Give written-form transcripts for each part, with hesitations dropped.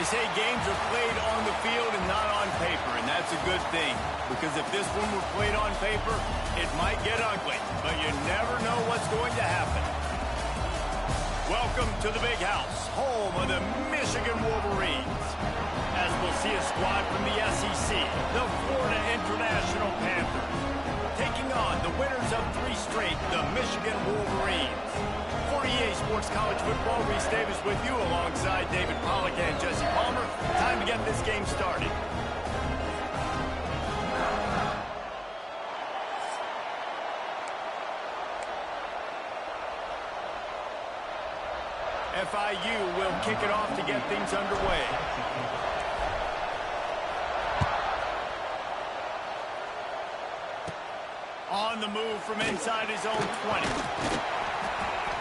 say games are played on the field and not on paper, and that's a good thing. Because if this one were played on paper, it might get ugly, but you never know what's going to happen. Welcome to the Big House, home of the Michigan Wolverines. As we'll see a squad from the SEC, the Florida International Panthers, taking on the winners of 3 straight, the Michigan Wolverines. For EA Sports College Football, Reese Davis with you alongside David Pollack and Jesse Palmer. Time to get this game started. FIU will kick it off to get things underway. On the move from inside his own 20.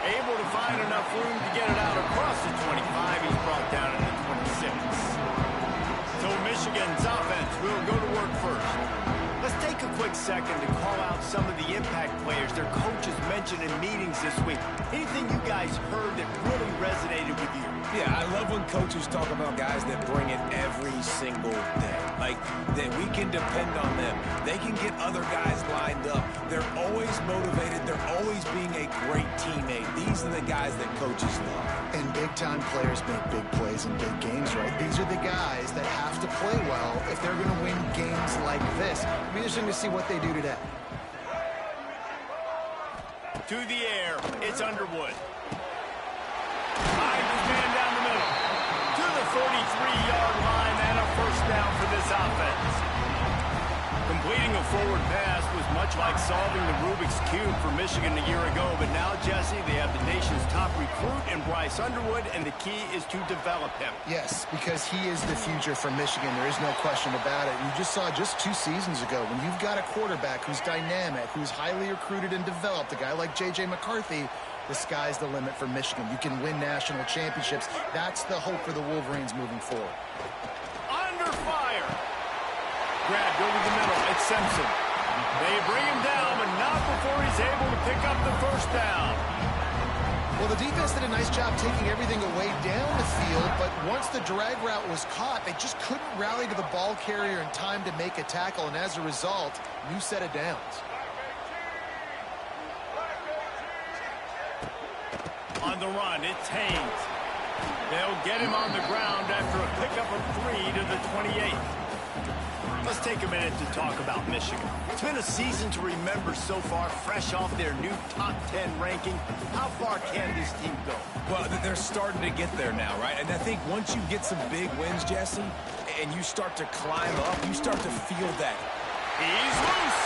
Able to find enough room to get it out across the 25. He's brought down in the 26. So Michigan's offense will go to work first. Let's take a quick second to call out some of the impact players their coaches mentioned in meetings this week. Anything you guys heard that really resonated with you? Yeah, I love when coaches talk about guys that bring it every single day. Like, that we can depend on them. They can get other guys lined up. They're always motivated. They're always being a great teammate. These are the guys that coaches love. And big-time players make big plays in big games, right? These are the guys that have to play well if they're going to win games like this. It'll be interesting to see what they do today. To the air, it's Underwood. Finds his man down the middle. To the 43-yard line and a first down for this offense. Completing a forward pass was much like solving the Rubik's Cube for Michigan a year ago, but now, Jesse, they have the nation's top recruit in Bryce Underwood, and the key is to develop him. Yes, because he is the future for Michigan. There is no question about it. You just saw just 2 seasons ago when you've got a quarterback who's dynamic, who's highly recruited and developed, a guy like J.J. McCarthy, the sky's the limit for Michigan. You can win national championships. That's the hope for the Wolverines moving forward. Under fire. Grabbed over the middle. It's Simpson. They bring him down, but not before he's able to pick up the first down. Well, the defense did a nice job taking everything away down the field, but once the drag route was caught, they just couldn't rally to the ball carrier in time to make a tackle, and as a result, new set of downs. On the run, it's Haynes. They'll get him on the ground after a pickup of 3 to the 28. Let's take a minute to talk about Michigan. It's been a season to remember so far, fresh off their new top 10 ranking. How far can this team go? Well, they're starting to get there now, right? And I think once you get some big wins, Jesse, and you start to climb up, you start to feel that. He's loose.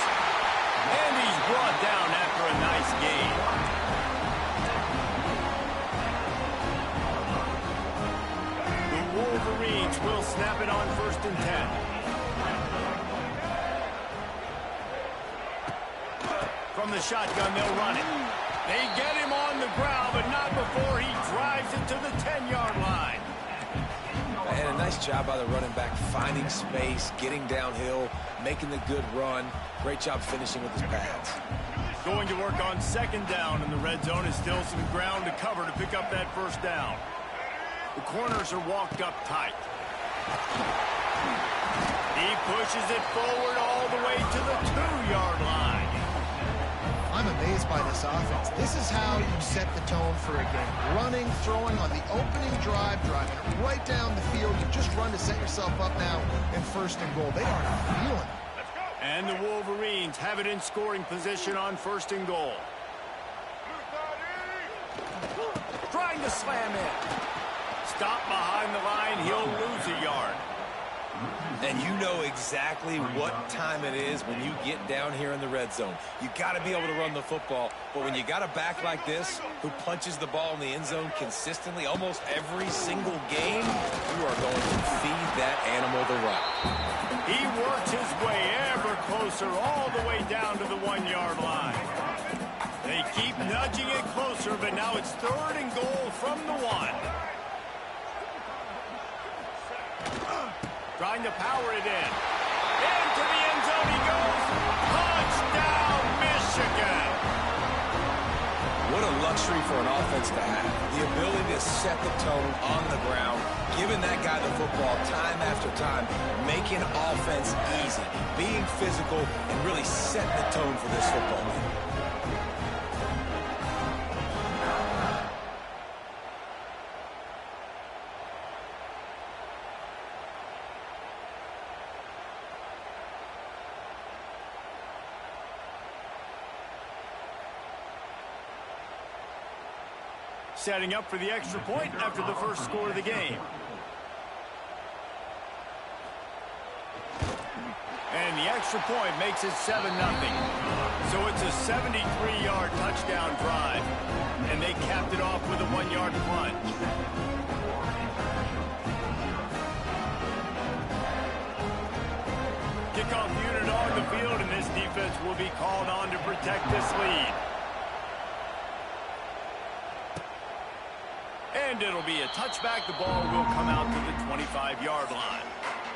And he's brought down after a nice gain. Wolverines will snap it on 1st and 10. From the shotgun, they'll run it. They get him on the ground, but not before he drives it to the 10-yard line. And a nice job by the running back, finding space, getting downhill, making the good run. Great job finishing with his pads. Going to work on 2nd down, and the red zone is still some ground to cover to pick up that first down. The corners are walked up tight. He pushes it forward all the way to the 2-yard line. I'm amazed by this offense. This is how you set the tone for a game. Running, throwing on the opening drive, driving it right down the field. You just run to set yourself up now in 1st and goal. They are feeling it. And the Wolverines have it in scoring position on 1st and goal. Trying to slam in. Stop behind the line, he'll lose a yard. And you know exactly what time it is when you get down here in the red zone. You got to be able to run the football, but when you got a back like this who punches the ball in the end zone consistently almost every single game, you are going to feed that animal the rock. He works his way ever closer all the way down to the 1-yard line. They keep nudging it closer, but now it's 3rd and goal from the 1. Trying to power it in. Into the end zone he goes. Touchdown, Michigan. What a luxury for an offense to have. The ability to set the tone on the ground, giving that guy the football time after time, making offense easy, being physical, and really setting the tone for this football game. Setting up for the extra point after the first score of the game. And the extra point makes it 7-0. So it's a 73-yard touchdown drive. And they capped it off with a 1-yard plunge. Kickoff unit on the field, and this defense will be called on to protect this lead. And it'll be a touchback. The ball will come out to the 25-yard line.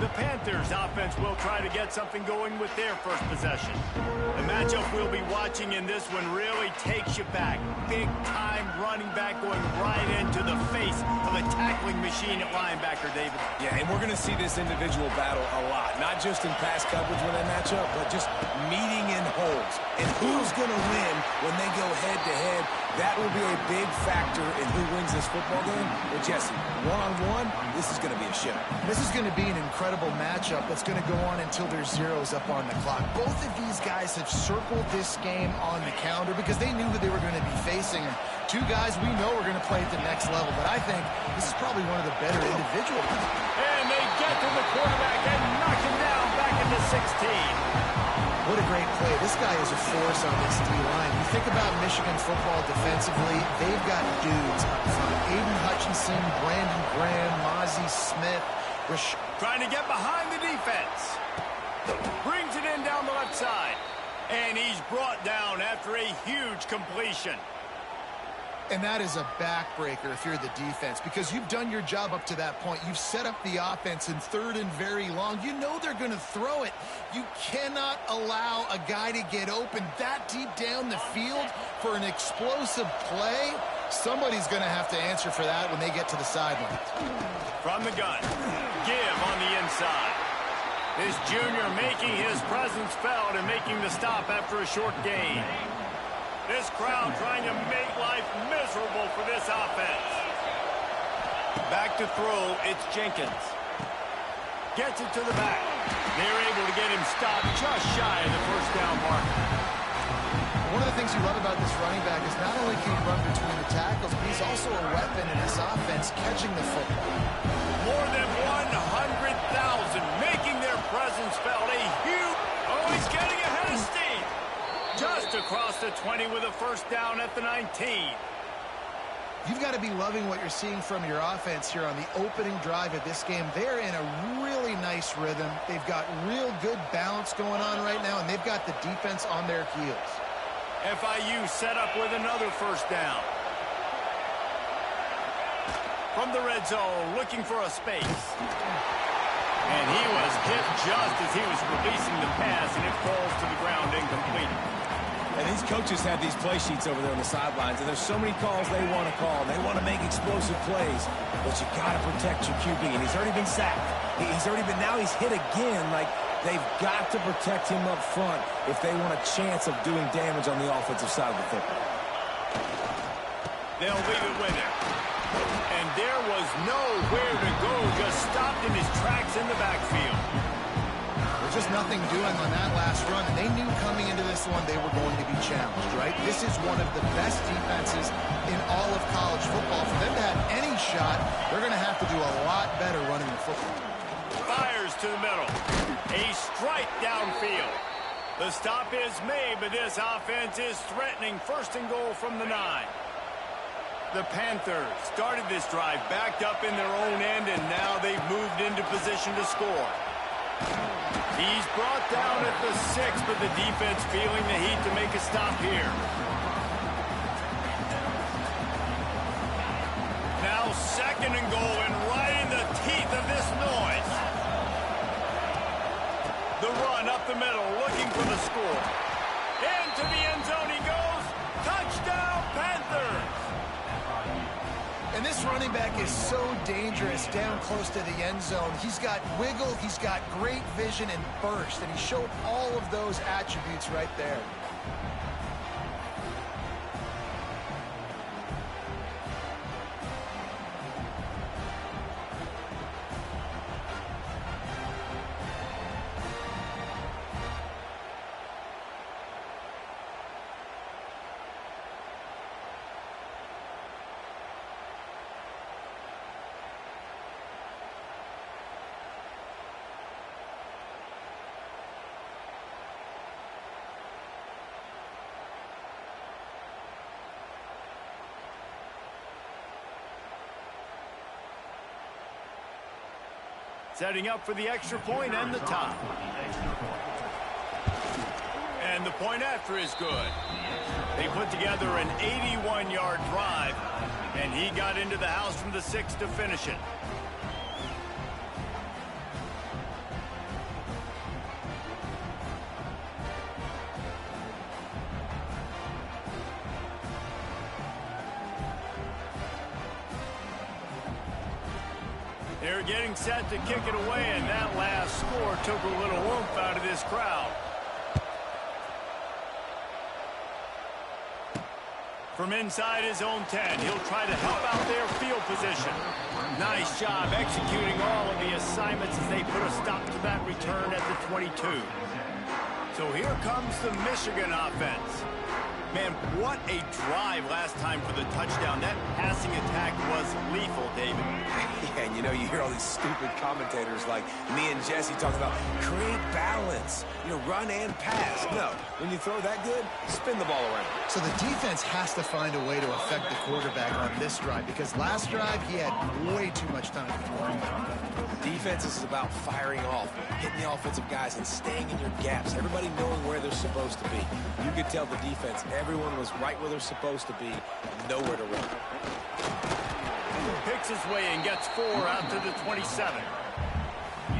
The Panthers offense will try to get something going with their first possession. The matchup we'll be watching in this one really takes you back. Big-time running back going right into the face of a tackling machine at linebacker, David. Yeah, and we're going to see this individual battle a lot. Not just in pass coverage when they match up, but just meeting in holes. And who's going to win when they go head-to-head? That will be a big factor in who wins this football game. Well, Jesse, one-on-one, this is going to be a show. This is going to be an incredible matchup that's going to go on until there's zeros up on the clock. Both of these guys have circled this game on the calendar because they knew who they were going to be facing. And two guys we know are going to play at the next level, but I think this is probably one of the better individuals. And they get to the quarterback and knock him down back into 16. What a great play. This guy is a force on this D-line. You think about Michigan football defensively, they've got dudes up front. Aiden Hutchinson, Brandon Graham, Mozzie Smith. Trying to get behind the defense. Brings it in down the left side. And he's brought down after a huge completion. And that is a backbreaker if you're the defense, because you've done your job up to that point. You've set up the offense in third and very long. You know they're going to throw it. You cannot allow a guy to get open that deep down the field for an explosive play. Somebody's going to have to answer for that when they get to the sidelines. From the gun, give on the inside. This junior making his presence felt and making the stop after a short gain. This crowd trying to make life miserable for this offense. Back to throw, it's Jenkins. Gets it to the back. They're able to get him stopped just shy of the first down mark. One of the things you love about this running back is not only can he run between the tackles, but he's also a weapon in this offense catching the football. More than 100,000 making their presence felt. A huge... Oh, he's getting ahead of steam. Just across the 20 with a first down at the 19. You've got to be loving what you're seeing from your offense here on the opening drive of this game. They're in a really nice rhythm. They've got real good balance going on right now, and they've got the defense on their heels. FIU set up with another first down. From the red zone, looking for a space. And he was hit just as he was releasing the pass, and it falls to the ground incomplete. And these coaches have these play sheets over there on the sidelines, and there's so many calls they want to call. They want to make explosive plays, but you got to protect your QB, and he's already been sacked. Now he's hit again. Like, they've got to protect him up front if they want a chance of doing damage on the offensive side of the football. They'll leave it with him. And there was nowhere to go, just stopped in his tracks in the backfield. There's just nothing doing on that last run, and they knew coming into this one they were going to be challenged, right? This is one of the best defenses in all of college football. For them to have any shot, they're going to have to do a lot better running the football. Fires to the middle. A strike downfield. The stop is made, but this offense is threatening first and goal from the 9. The Panthers started this drive backed up in their own end, and now they've moved into position to score. He's brought down at the 6, but the defense feeling the heat to make a stop here. Now second and goal, and right in the teeth of this noise. The run up the middle, looking for the score. Into the end zone he goes. Touchdown, Panthers! And this running back is so dangerous down close to the end zone. He's got wiggle, he's got great vision and burst, and he showed all of those attributes right there. Setting up for the extra point and the tie. And the point after is good. They put together an 81-yard drive, and he got into the house from the 6 to finish it. They're getting set to kick it away, and that last score took a little oomph out of this crowd. From inside his own 10, he'll try to help out their field position. Nice job executing all of the assignments as they put a stop to that return at the 22. So here comes the Michigan offense. Man, what a drive last time for the touchdown. That passing attack was lethal, David. Yeah, and you know, you hear all these stupid commentators like me and Jesse talking about create balance, run and pass. No, when you throw that good, spin the ball around. So the defense has to find a way to affect the quarterback on this drive, because last drive he had way too much time to throw. Defense is about firing off, hitting the offensive guys and staying in your gaps, everybody knowing where they're supposed to be. You could tell the defense, everyone was right where they're supposed to be, nowhere to run. Picks his way and gets 4 out to the 27.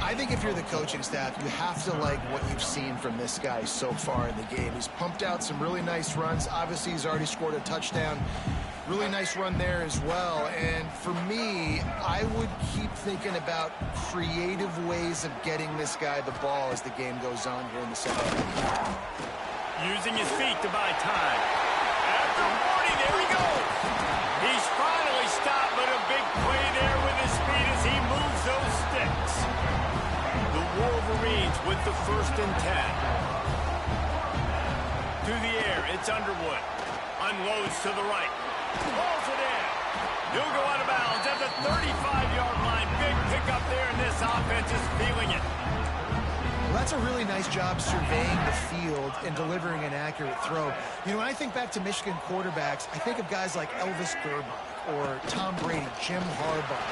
I think if you're the coaching staff, you have to like what you've seen from this guy so far in the game. He's pumped out some really nice runs. Obviously, he's already scored a touchdown. Really nice run there as well. And for me, I would keep thinking about creative ways of getting this guy the ball as the game goes on here in the second half. Using his feet to buy time. After 40, there he goes. He's finally stopped, but a big play there with his feet as he moves those sticks. The Wolverines with the 1st and 10. To the air, it's Underwood. Unloads to the right. Pulls it in. He'll go out of bounds at the 35-yard line. Big pickup there, and this offense is feeling it. Well, that's a really nice job surveying the field and delivering an accurate throw. When I think back to Michigan quarterbacks, I think of guys like Elvis Gerbach or Tom Brady, Jim Harbaugh,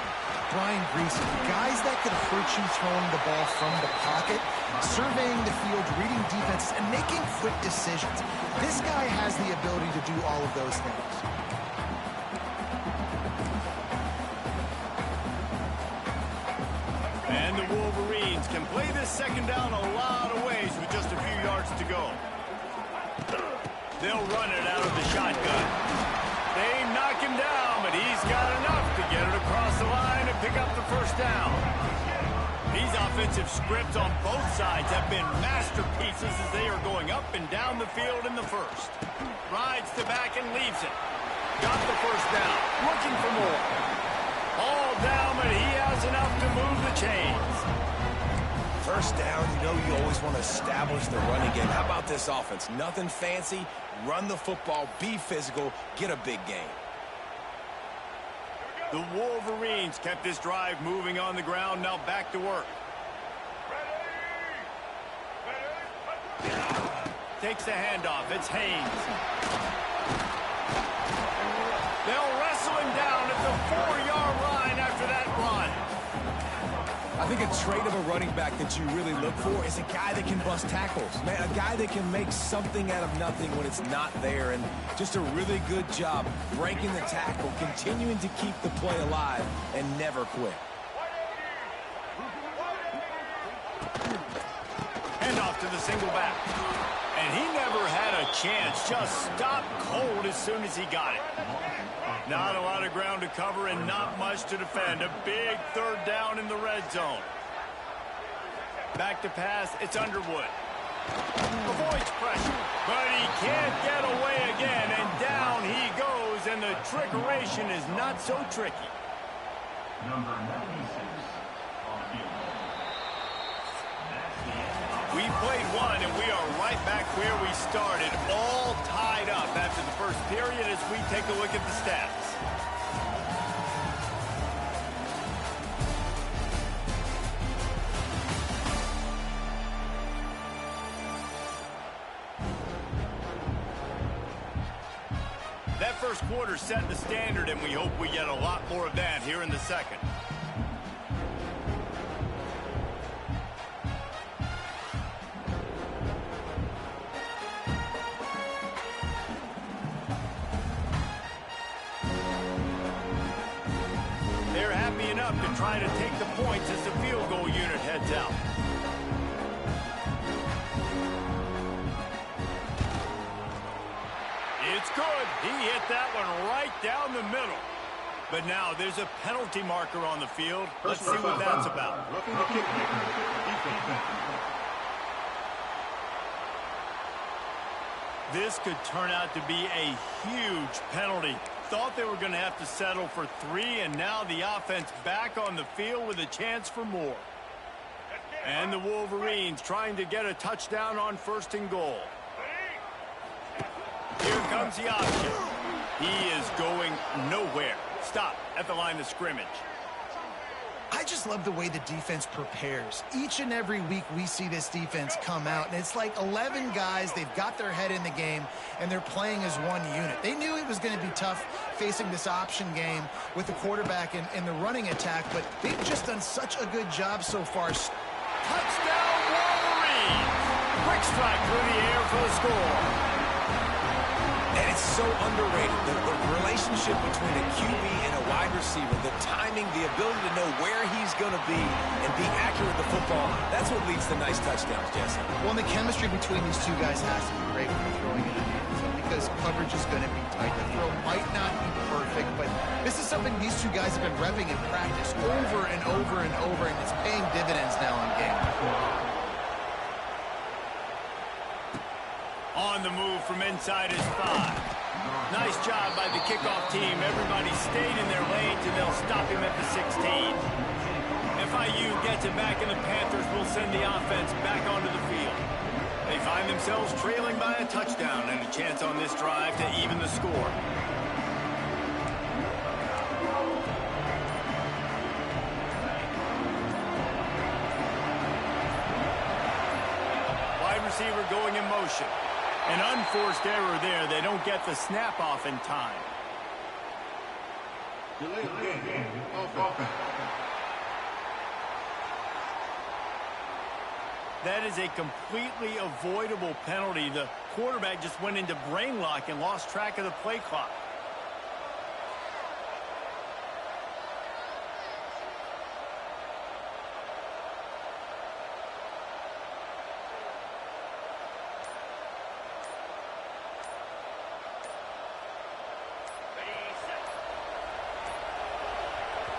Brian Greasy, guys that could hurt you throwing the ball from the pocket, surveying the field, reading defenses, and making quick decisions. This guy has the ability to do all of those things. And the Wolverines can play this second down a lot of ways with just a few yards to go. They'll run it out of the shotgun. They knock him down, but he's got enough to get it across the line and pick up the 1st down. These offensive scripts on both sides have been masterpieces as they are going up and down the field in the 1st. Rides to back and leaves it. Got the 1st down. Looking for more. All down, but he has enough to move the chains. 1st down, you always want to establish the running game. How about this offense? Nothing fancy. Run the football, be physical, get a big gain. The Wolverines kept this drive moving on the ground. Now back to work. Takes the handoff. It's Haynes. They'll wrestle him down at the 4-yard line after that run. I think a trait of a running back that you really look for is a guy that can bust tackles. Man, a guy that can make something out of nothing when it's not there. And just a really good job breaking the tackle, continuing to keep the play alive, and never quit. Handoff to the single back. And he never had a chance. Just stopped cold as soon as he got it. Not a lot of ground to cover and not much to defend. A big third down in the red zone. Back to pass, it's Underwood. Avoids pressure, but he can't get away again, and down he goes, and the trickeration is not so tricky. Number 96 on field. We played one, and we are right back where we started, all tied up after the first period as we take a look at the stats. That first quarter set the standard, and we hope we get a lot more of that here in the second. They're happy enough to try to take the points as the field goal unit heads out. It's good. He hit that one right down the middle. But now there's a penalty marker on the field. Let's see what that's about. This could turn out to be a huge penalty. Thought they were going to have to settle for 3, and now the offense back on the field with a chance for more. And the Wolverines trying to get a touchdown on 1st and goal. Here comes the option. He is going nowhere. Stop at the line of scrimmage. I just love the way the defense prepares. Each and every week we see this defense come out, and it's like 11 guys. They've got their head in the game, and they're playing as one unit. They knew it was going to be tough facing this option game with the quarterback in the running attack, but they've just done such a good job so far. Touchdown, Wolverines! Quick strike through the air for the score. And it's so underrated, the relationship between a QB and a wide receiver, the timing, the ability to know where he's going to be and be accurate with the football, that's what leads to nice touchdowns, Jesse. Well, the chemistry between these two guys has to be great when they're throwing it in the end zone because coverage is going to be tight. The throw might not be perfect, but this is something these two guys have been repping in practice over and over and over, and it's paying dividends now in game. On the move from inside his 5. Nice job by the kickoff team. Everybody stayed in their lanes, and they'll stop him at the 16. FIU gets it back, and the Panthers will send the offense back onto the field. They find themselves trailing by a touchdown and a chance on this drive to even the score. Wide receiver going in motion. An unforced error there. They don't get the snap off in time. That is a completely avoidable penalty. The quarterback just went into brain lock and lost track of the play clock.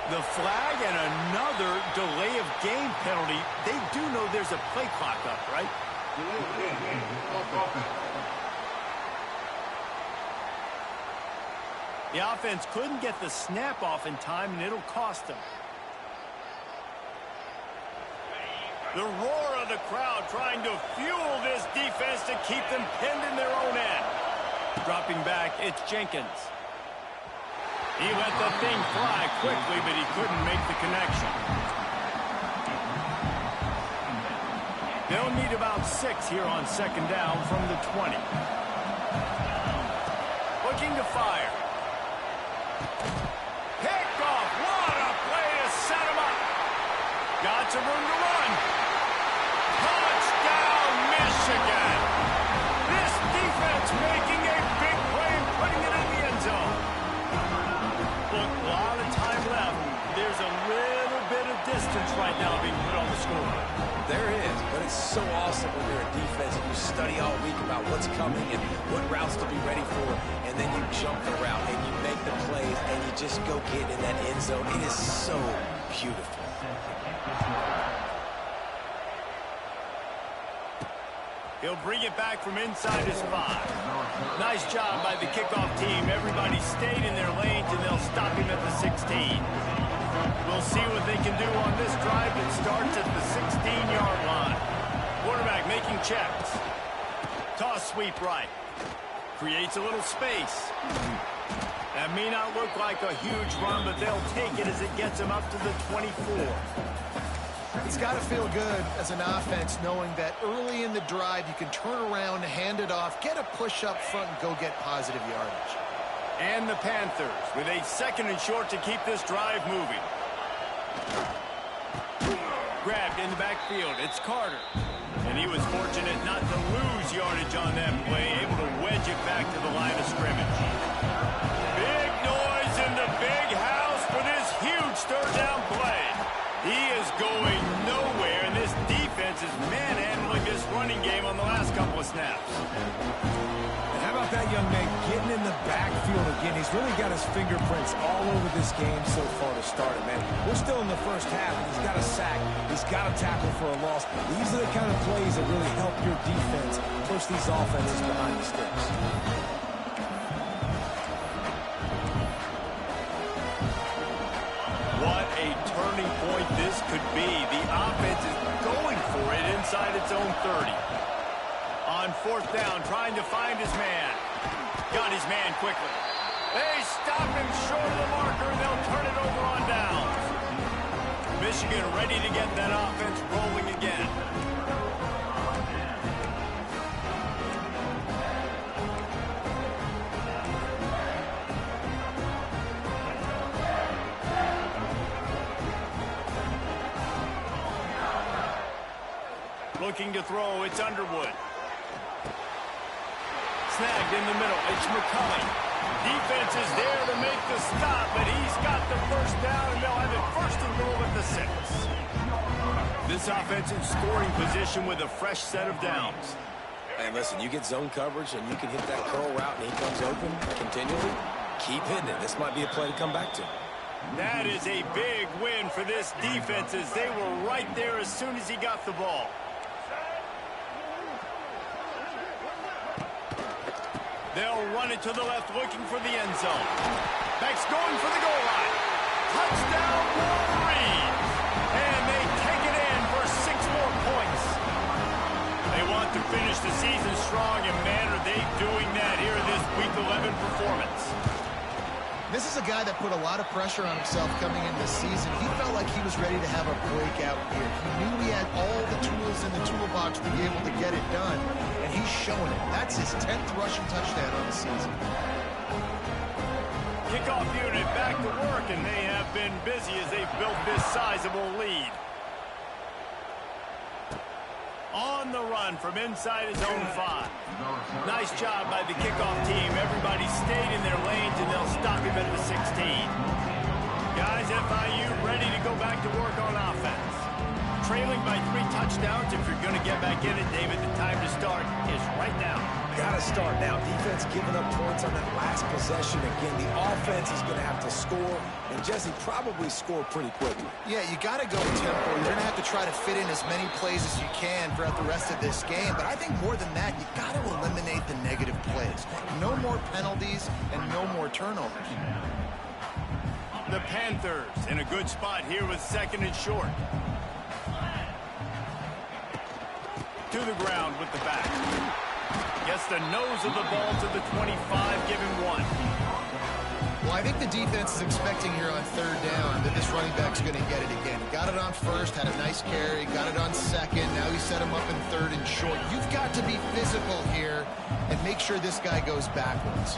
The flag and another delay of game penalty. They do know there's a play clock up, right? The offense couldn't get the snap off in time, and it'll cost them. The roar of the crowd trying to fuel this defense to keep them pinned in their own end. Dropping back, it's Jenkins. He let the thing fly quickly, but he couldn't make the connection. They'll need about 6 here on 2nd down from the 20. Looking to fire. Picked off. What a play to set him up. Got some room to run. Touchdown, Michigan. This defense making a big play and putting it in the end zone. Look, a lot of time left. There's a little bit of distance right now being put on the score. There is, but it's so awesome when you're a defense and you study all week about what's coming and what routes to be ready for, and then you jump the route and you make the plays and you just go get in that end zone. It is so beautiful. He'll bring it back from inside his 5. Nice job by the kickoff team. Everybody stayed in their lanes, and they'll stop him at the 16. We'll see what they can do on this drive that starts at the 16-yard line. Quarterback making checks. Toss sweep right. Creates a little space. That may not look like a huge run, but they'll take it as it gets them up to the 24. It's got to feel good as an offense knowing that early in the drive you can turn around, hand it off, get a push up front, and go get positive yardage. And the Panthers with a 2nd and short to keep this drive moving. Grabbed in the backfield. It's Carter. And he was fortunate not to lose yardage on that play, able to wedge it back to the line of scrimmage. Big noise in the big house for this huge 3rd down play. He is going nowhere, and this defense is manhandling this running game on the last couple of snaps. And how about that young man getting in the backfield again? He's really got his fingerprints all over this game so far to start it, man. We're still in the first half, and he's got a sack. He's got a tackle for a loss. These are the kind of plays that really help your defense push these offenses behind the sticks. What a turning point this could be. The offense is going for it inside its own 30. On 4th down, trying to find his man. Got his man quickly. They stop him short of the marker, and they'll turn it over on downs. Michigan ready to get that offense rolling again. Looking to throw, it's Underwood. Snagged in the middle, it's McCulley. Defense is there to make the stop, but he's got the 1st down, and they'll have it 1st and goal at the 6. This offense in scoring position with a fresh set of downs. And listen, you get zone coverage and you can hit that curl route and he comes open continually. Keep hitting it. This might be a play to come back to. That is a big win for this defense as they were right there as soon as he got the ball. They'll run it to the left, looking for the end zone. Back's going for the goal line. Touchdown, Wolverines! And they take it in for 6 more points. They want to finish the season strong, and man, are they doing that here in this Week 11 performance. This is a guy that put a lot of pressure on himself coming into the season. He felt like he was ready to have a breakout year. He knew he had all the tools in the toolbox to be able to get it done, and he's showing it. That's his 10th rushing touchdown on the season. Kickoff unit back to work, and they have been busy as they've built this sizable lead. On the run from inside his own 5. Nice job by the kickoff team. Everybody stayed in their lanes, and they'll stop him at the 16. Guys, FIU ready to go back to work on offense. Trailing by 3 touchdowns. If you're going to get back in it, David, the time to start is right now. Got to start now. Defense giving up points on that last possession. Again, the offense is going to have to score, and Jesse probably score pretty quickly. Yeah, you got to go tempo. You're going to have to try to fit in as many plays as you can throughout the rest of this game. But I think more than that, you got to eliminate the negative plays. No more penalties and no more turnovers. The Panthers in a good spot here with 2nd and short. To the ground with the back. Gets the nose of the ball to the 25, give him 1. Well, I think the defense is expecting here on 3rd down that this running back's going to get it again. He got it on 1st, had a nice carry, got it on 2nd. Now he set him up in 3rd and short. You've got to be physical here and make sure this guy goes backwards.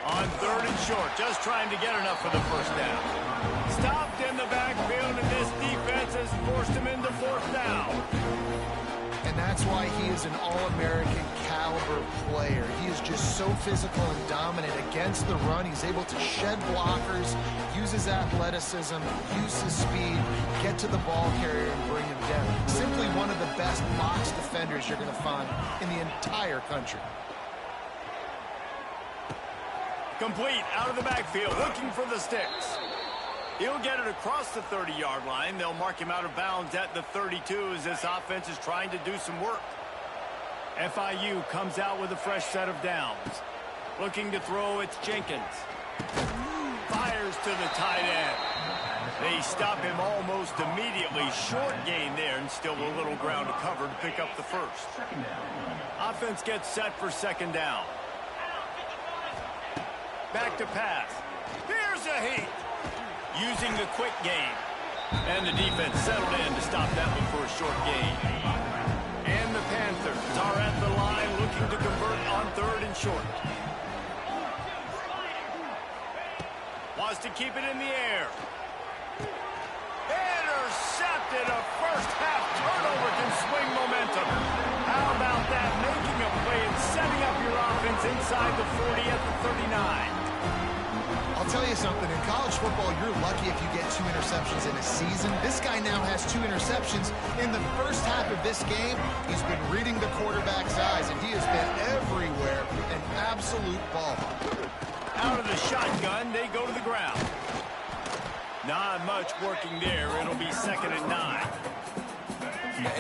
On 3rd and short, just trying to get enough for the 1st down. Stopped in the backfield, and this defense has forced him into 4th down. And that That's why he is an All-American caliber player. He is just so physical and dominant against the run. He's able to shed blockers, use his athleticism, use his speed, get to the ball carrier and bring him down. Simply one of the best box defenders you're going to find in the entire country. Complete out of the backfield, looking for the sticks. He'll get it across the 30-yard line. They'll mark him out of bounds at the 32 as this offense is trying to do some work. FIU comes out with a fresh set of downs. Looking to throw, it's Jenkins. Fires to the tight end. They stop him almost immediately. Short gain there and still a little ground to cover to pick up the first. Offense gets set for second down. Back to pass. Here's a heat. Using the quick game. And the defense settled in to stop that one for a short gain. And the Panthers are at the line looking to convert on third and short. Wants to keep it in the air. Intercepted. A first half turnover can swing momentum. How about that? Making a play and setting up your offense inside the 40 at the 39. I'll tell you something, in college football, you're lucky if you get 2 interceptions in a season. This guy now has 2 interceptions. In the first half of this game, he's been reading the quarterback's eyes, and he has been everywhere, an absolute ball. Out of the shotgun, they go to the ground. Not much working there. It'll be 2nd and 9.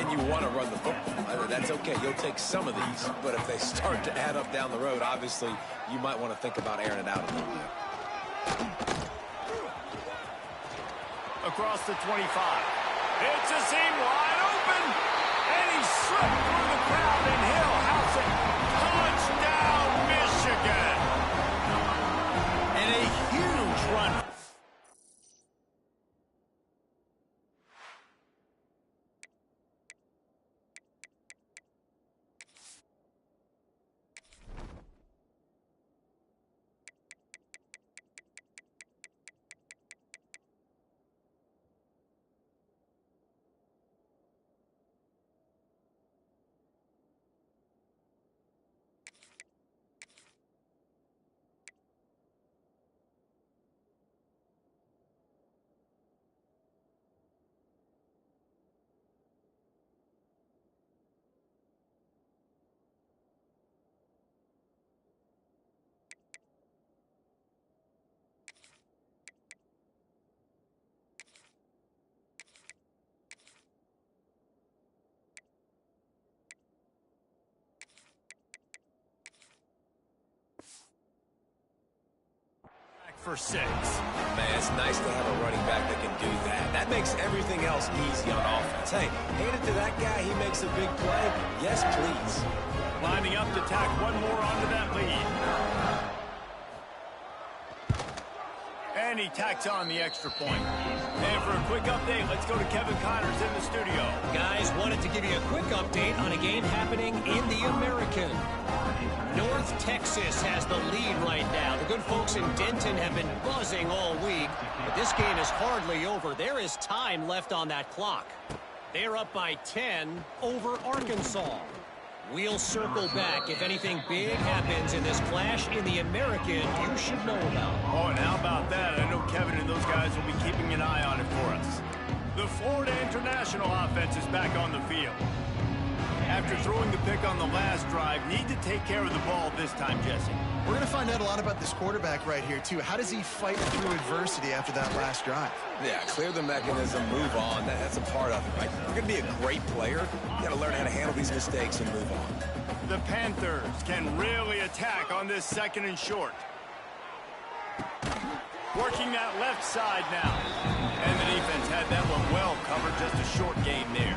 And you want to run the football. That's okay. You'll take some of these. But if they start to add up down the road, obviously, you might want to think about airing it out a little bit. Across the 25. It's a seam wide open. And he slipped through the crowd and he'll house it. Touchdown, Michigan. And a huge run. For 6. Man, it's nice to have a running back that can do that. That makes everything else easy on offense. Hey, hand it to that guy. He makes a big play. Yes, please. Lining up to tack one more onto that lead. And he tacks on the extra point. And for a quick update, let's go to Kevin Connors in the studio. Guys, wanted to give you a quick update on a game happening in the American. North Texas has the lead right now. The good folks in Denton have been buzzing all week, but this game is hardly over. There is time left on that clock. They're up by 10 over Arkansas. We'll circle back. If anything big happens in this clash in the American, you should know about. Oh, and how about that? I know Kevin and those guys will be keeping an eye on it for us. The Florida International offense is back on the field. After throwing the pick on the last drive, need to take care of the ball this time, Jesse. We're going to find out a lot about this quarterback right here, too. How does he fight through adversity after that last drive? Yeah, clear the mechanism, move on. That's a part of it, right? You're going to be a great player. You got to learn how to handle these mistakes and move on. The Panthers can really attack on this 2nd and short. Working that left side now. And the defense had that one well covered, just a short gain there.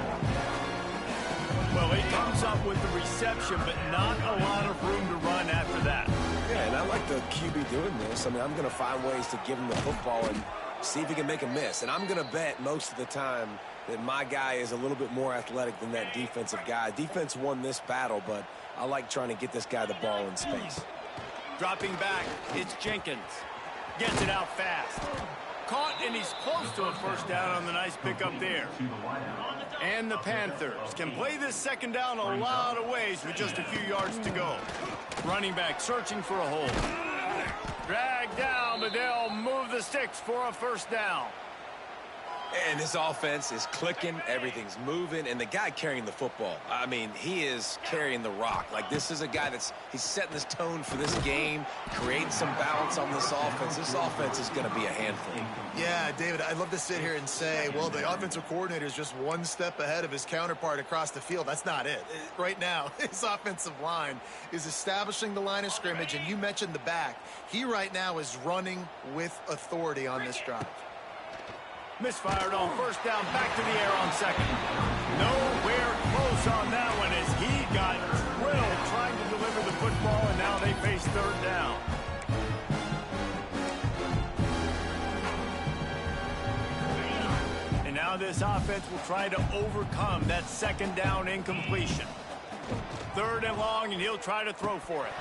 Well, he comes up with the reception, but not a lot of room to run after that. Yeah, and I like the QB doing this. I mean, I'm going to find ways to give him the football and see if he can make a miss. And I'm going to bet most of the time that my guy is a little bit more athletic than that defensive guy. Defense won this battle, but I like trying to get this guy the ball in space. Dropping back, it's Jenkins. Gets it out fast. Caught, and he's close to a first down on the nice pickup there. And the Panthers can play this second down a lot of ways with just a few yards to go. Running back searching for a hole. Dragged down, but they'll move the sticks for a first down. And this offense is clicking, everything's moving, and the guy carrying the football, I mean, he is carrying the rock. Like, this is a guy he's setting this tone for this game, creating some balance on this offense. This offense is going to be a handful. Yeah, David, I'd love to sit here and say, well, the offensive coordinator is just one step ahead of his counterpart across the field. That's not it. Right now, his offensive line is establishing the line of scrimmage, and you mentioned the back. He right now is running with authority on this drive. Misfired on first down, back to the air on second. Nowhere close on that one as he got drilled trying to deliver the football, and now they face third down. And now this offense will try to overcome that second down incompletion. Third and long, and he'll try to throw for it.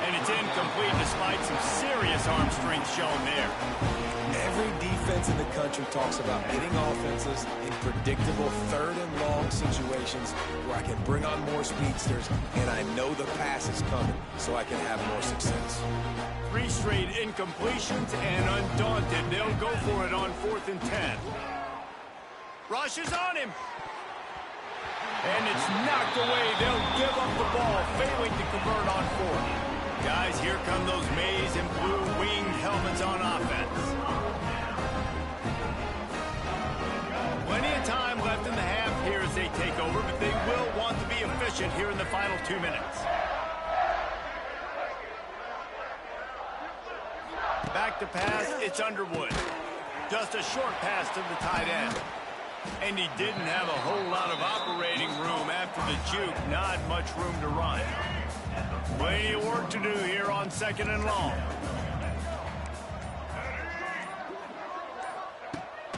And it's incomplete despite some serious arm strength shown there. Every defense in the country talks about getting offenses in predictable third and long situations where I can bring on more speedsters and I know the pass is coming so I can have more success. 3 straight incompletions, and undaunted, they'll go for it on 4th and 10. Rushes on him. And it's knocked away. They'll give up the ball, failing to convert on 4th. Guys, here come those maize and blue winged helmets on offense. Plenty of time left in the half here as they take over, but they will want to be efficient here in the final 2 minutes. Back to pass, it's Underwood. Just a short pass to the tight end. And he didn't have a whole lot of operating room after the juke. Not much room to run. Plenty of work to do here on 2nd and long.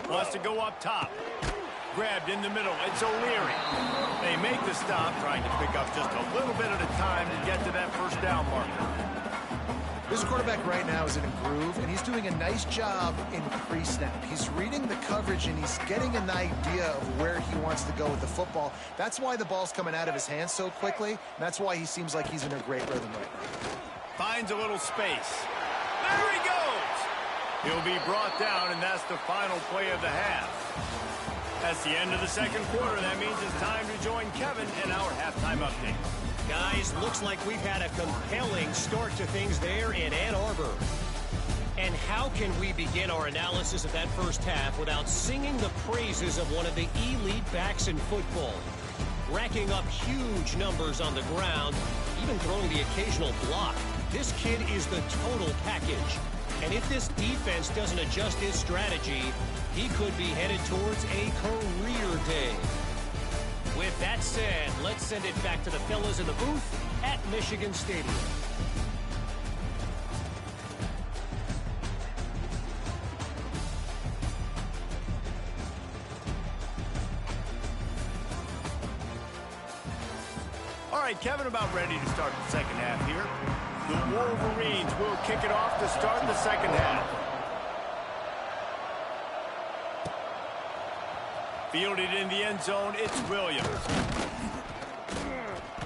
Wants to go up top. Grabbed in the middle. It's O'Leary. They make the stop, trying to pick up just a little bit at a time to get to that first down marker. This quarterback right now is in a groove, and he's doing a nice job in pre-snap. He's reading the coverage, and he's getting an idea of where he wants to go with the football. That's why the ball's coming out of his hands so quickly, and that's why he seems like he's in a great rhythm right now. Finds a little space. There he goes! He'll be brought down, and that's the final play of the half. That's the end of the second quarter. That means it's time to join Kevin in our halftime update. Guys, looks like we've had a compelling start to things there in Ann Arbor. And how can we begin our analysis of that first half without singing the praises of one of the elite backs in football? Racking up huge numbers on the ground, even throwing the occasional block. This kid is the total package. And if this defense doesn't adjust his strategy, he could be headed towards a career day. With that said, let's send it back to the fellas in the booth at Michigan Stadium. All right, Kevin, about ready to start the second half here. The Wolverines will kick it off to start the second half. Fielded in the end zone, it's Williams.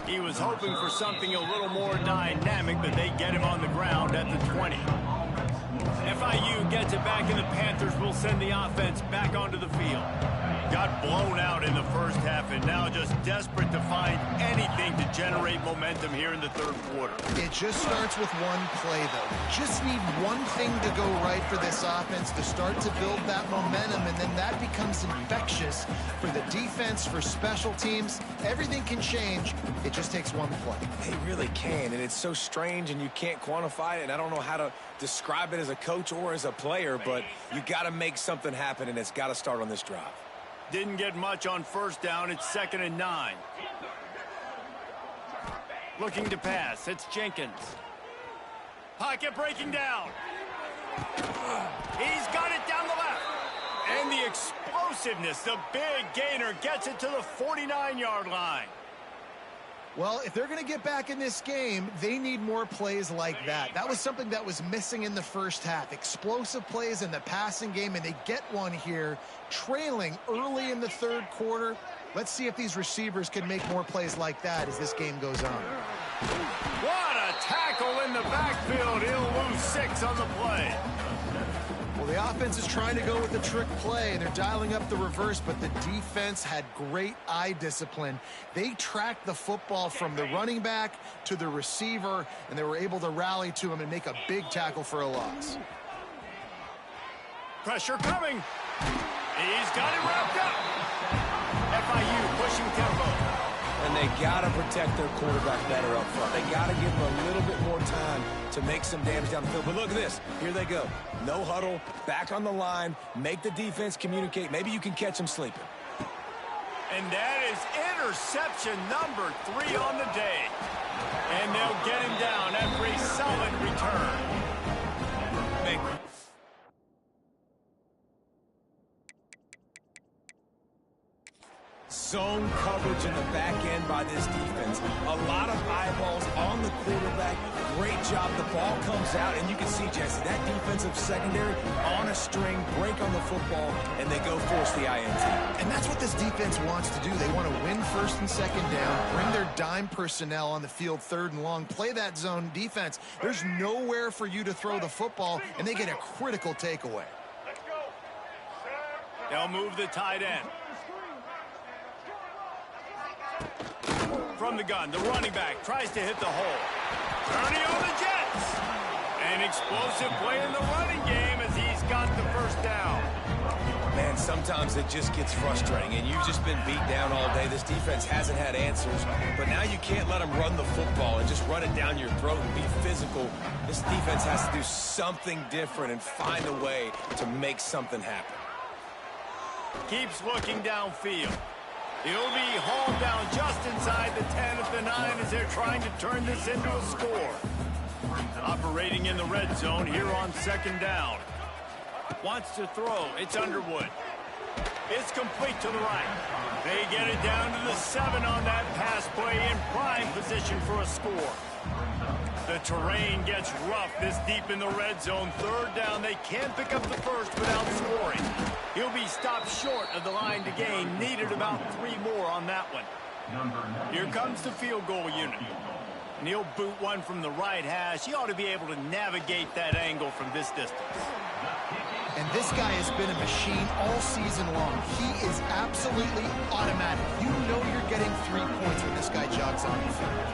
He was hoping for something a little more dynamic, but they get him on the ground at the 20. FIU gets it back, and the Panthers will send the offense back onto the field. Got blown out in the first half, and now just desperate to find anything to generate momentum here in the third quarter. It just starts with one play, though. Just need one thing to go right for this offense to start to build that momentum, and then that becomes infectious for the defense, for special teams. Everything can change. It just takes one play. They really can, and it's so strange, and you can't quantify it, and I don't know how to describe it as a coach or as a player, but you got to make something happen, and it's got to start on this drive. Didn't get much on first down. It's 2nd and 9. Looking to pass. It's Jenkins. Pocket breaking down. He's got it down the left. And the explosiveness, the big gainer, gets it to the 49-yard line. Well, if they're going to get back in this game, they need more plays like that. That was something that was missing in the first half. Explosive plays in the passing game, and they get one here, trailing early in the third quarter. Let's see if these receivers can make more plays like that as this game goes on. What a tackle in the backfield. He'll lose 6 on the play. Well, the offense is trying to go with the trick play, and they're dialing up the reverse, but the defense had great eye discipline. They tracked the football from the running back to the receiver, and they were able to rally to him and make a big tackle for a loss. Pressure coming. He's got it wrapped up. FIU pushing tempo. And they got to protect their quarterback better up front. They got to give him a little bit more time to make some damage down the field. But look at this. Here they go. No huddle, back on the line, make the defense communicate. Maybe you can catch them sleeping. And that is interception number 3 on the day. And they'll get him down after a solid return. Zone coverage in the back end by this defense. A lot of eyeballs on the quarterback. Great job. The ball comes out, and you can see, Jesse, that defensive secondary on a string, break on the football, and they go force the INT. And that's what this defense wants to do. They want to win first and second down, bring their dime personnel on the field third and long, play that zone defense. There's nowhere for you to throw the football, and they get a critical takeaway. They'll move the tight end. From the gun, the running back tries to hit the hole. Ernie on the Jets. An explosive play in the running game as he's got the first down. Man, sometimes it just gets frustrating, and you've just been beat down all day. This defense hasn't had answers, but now you can't let them run the football and just run it down your throat and be physical. This defense has to do something different and find a way to make something happen. Keeps looking downfield. He'll be hauled down just inside the 10 at the 9 as they're trying to turn this into a score. Operating in the red zone here on second down. Wants to throw. It's Underwood. It's complete to the right. They get it down to the 7 on that pass play in prime position for a score. The terrain gets rough this deep in the red zone. Third down, they can't pick up the first without scoring. He'll be stopped short of the line to gain. Needed about 3 more on that one. Here comes the field goal unit. And he'll boot one from the right hash. He ought to be able to navigate that angle from this distance. And this guy has been a machine all season long. He is absolutely automatic. You know you're getting 3 points when this guy jogs on the field.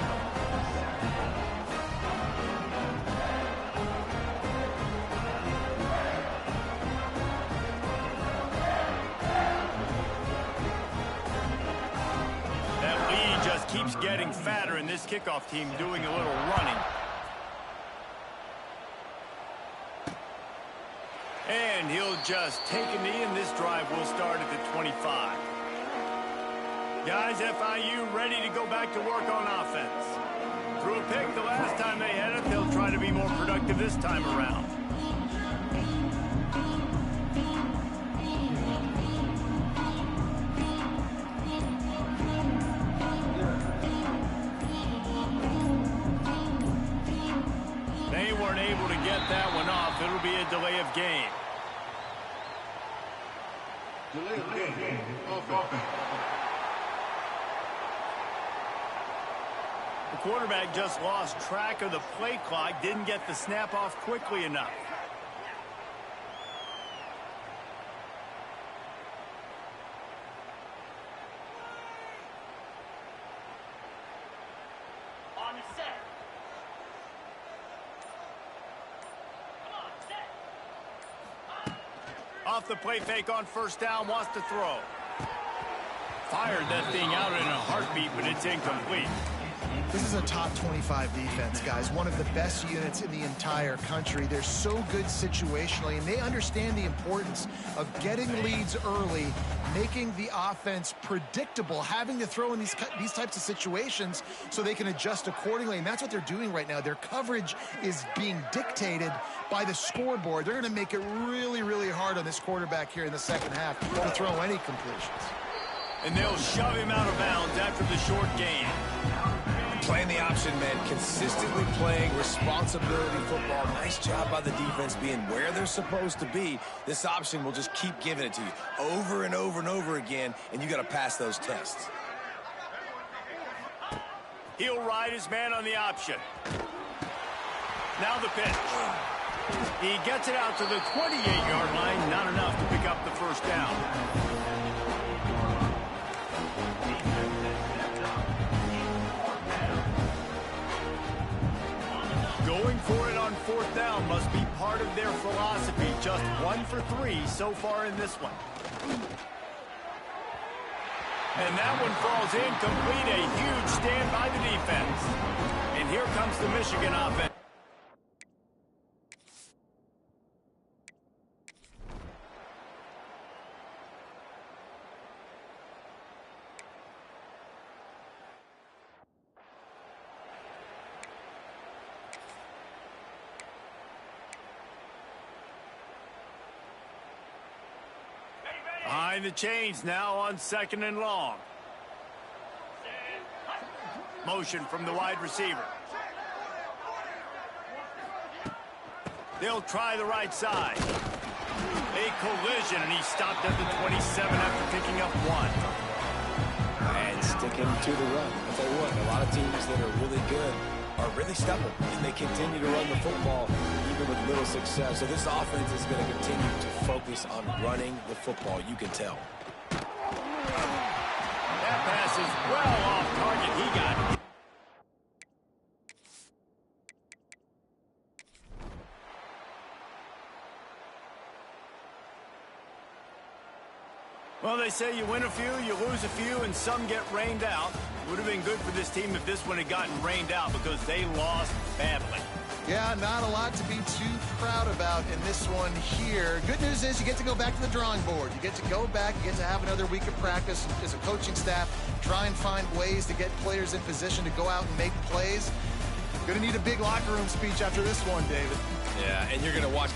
Keeps getting fatter, and this kickoff team doing a little running. And he'll just take a knee, and this drive will start at the 25. Guys, FIU ready to go back to work on offense. Threw a pick the last time they had it. They'll try to be more productive this time around. Able to get that one off. It'll be a delay of game. The quarterback just lost track of the play clock, didn't get the snap off quickly enough. Off the play fake on first down, wants to throw. Fired that thing out in a heartbeat, but it's incomplete. This is a top 25 defense, guys. One of the best units in the entire country. They're so good situationally, and they understand the importance of getting leads early, making the offense predictable, having to throw in these types of situations so they can adjust accordingly, and that's what they're doing right now. Their coverage is being dictated by the scoreboard. They're going to make it really, really hard on this quarterback here in the second half to throw any completions. And they'll shove him out of bounds after the short gain. Playing the option, man, consistently playing responsibility football. Nice job by the defense being where they're supposed to be. This option will just keep giving it to you over and over and over again, and you got to pass those tests. He'll ride his man on the option. Now the pitch. He gets it out to the 28-yard line. Not enough to pick up the first down. Going for it on fourth down must be part of their philosophy. Just 1 for 3 so far in this one. And that one falls incomplete. A huge stand by the defense. And here comes the Michigan offense. Behind the chains now on 2nd and long. Motion from the wide receiver. They'll try the right side. A collision, and he stopped at the 27 after picking up 1. And sticking to the run. I'll tell you what, a lot of teams that are really good are really stubborn, and they continue to run the football even with little success. So this offense is going to continue to focus on running the football. You can tell. That pass is well off target. He got it. Well, they say you win a few, you lose a few, and some get rained out. Would have been good for this team if this one had gotten rained out because they lost badly. Yeah, not a lot to be too proud about in this one here. Good news is you get to go back to the drawing board. You get to go back, you get to have another week of practice as a coaching staff, try and find ways to get players in position to go out and make plays. Going to need a big locker room speech after this one, David. Yeah, and you're going to watch.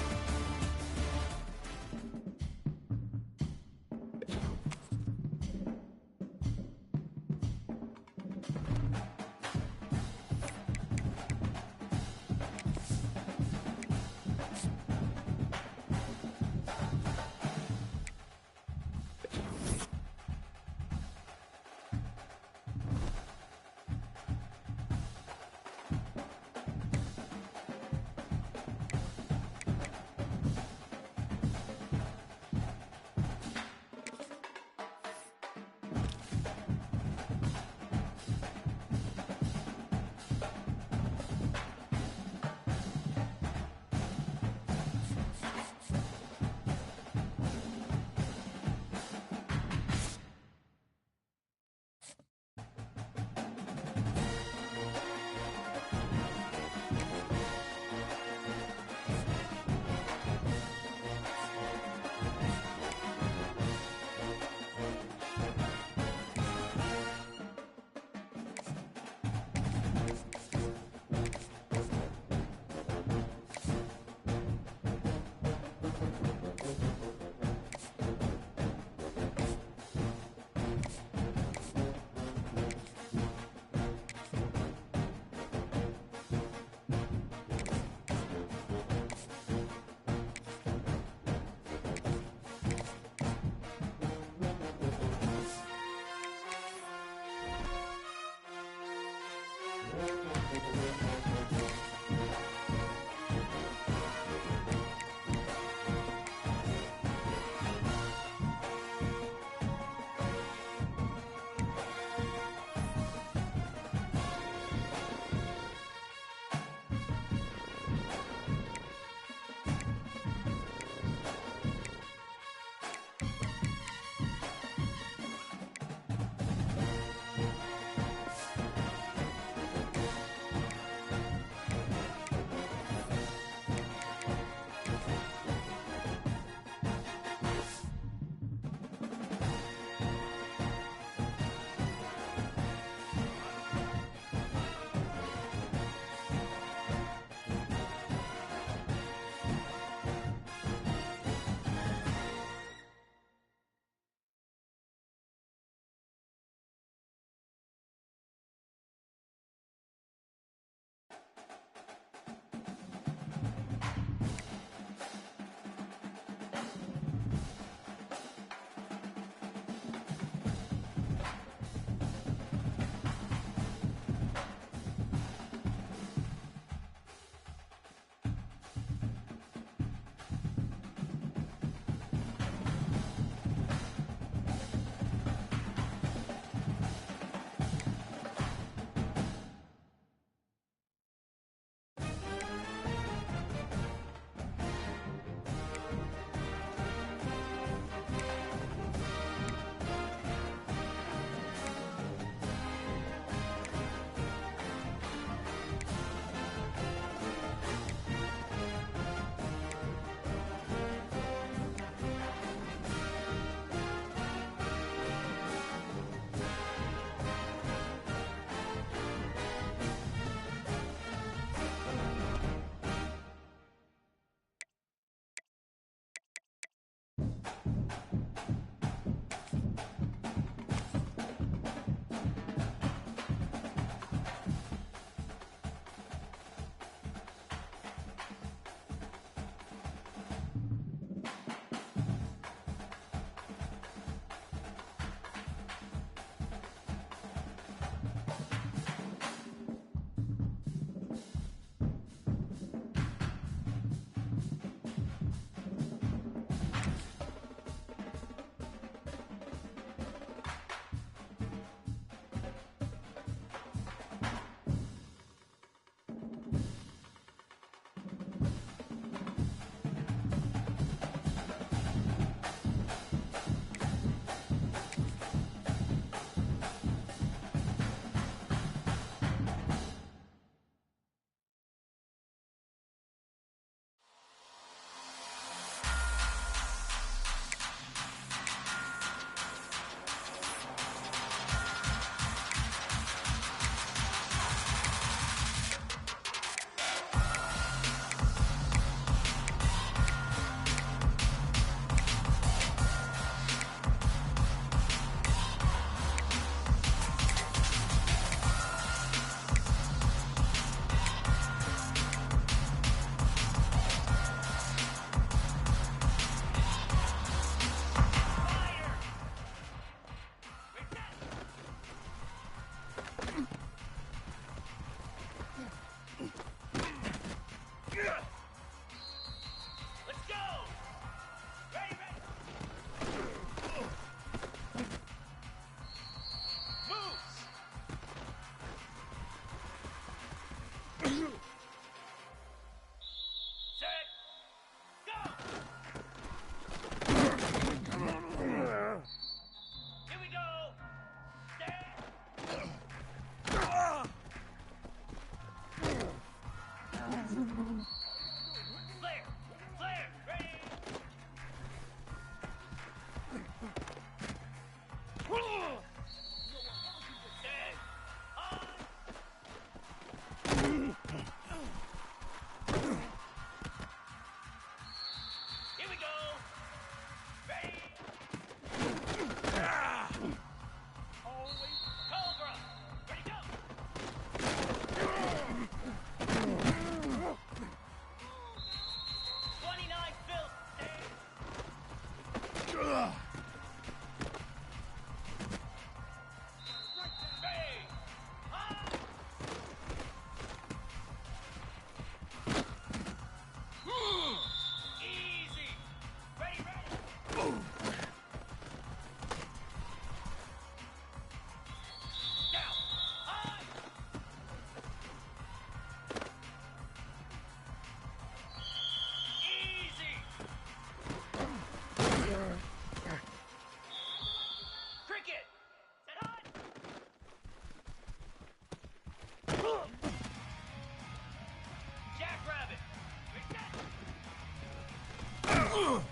Lasso!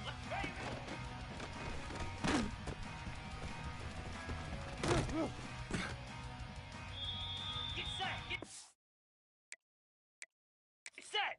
Let's baby! Get set! Get set!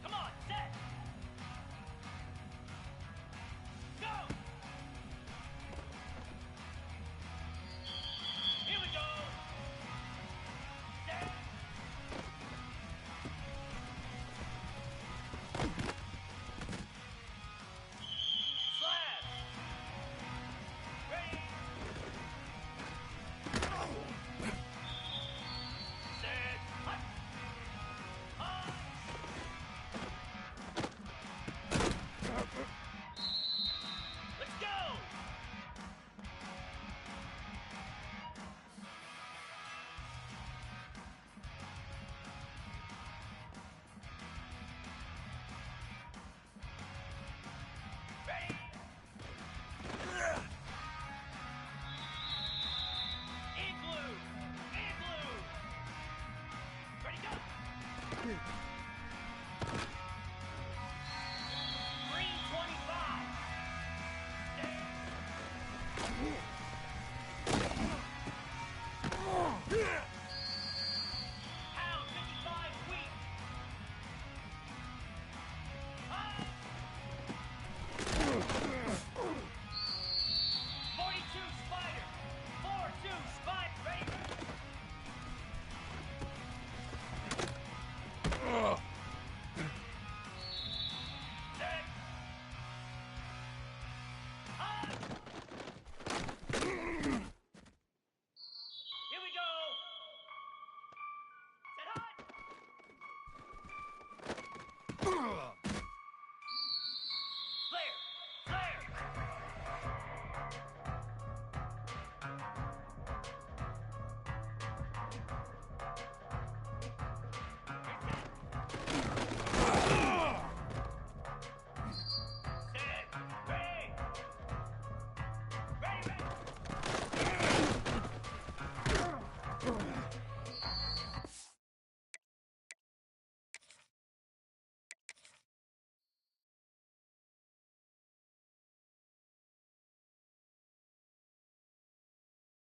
Come on, set! Go! Here we go! Set! Slap! Ready! Set! Hut! Hut! Let's go! Ready? Igloo! Igloo! Ready, go! Green 25! Stand.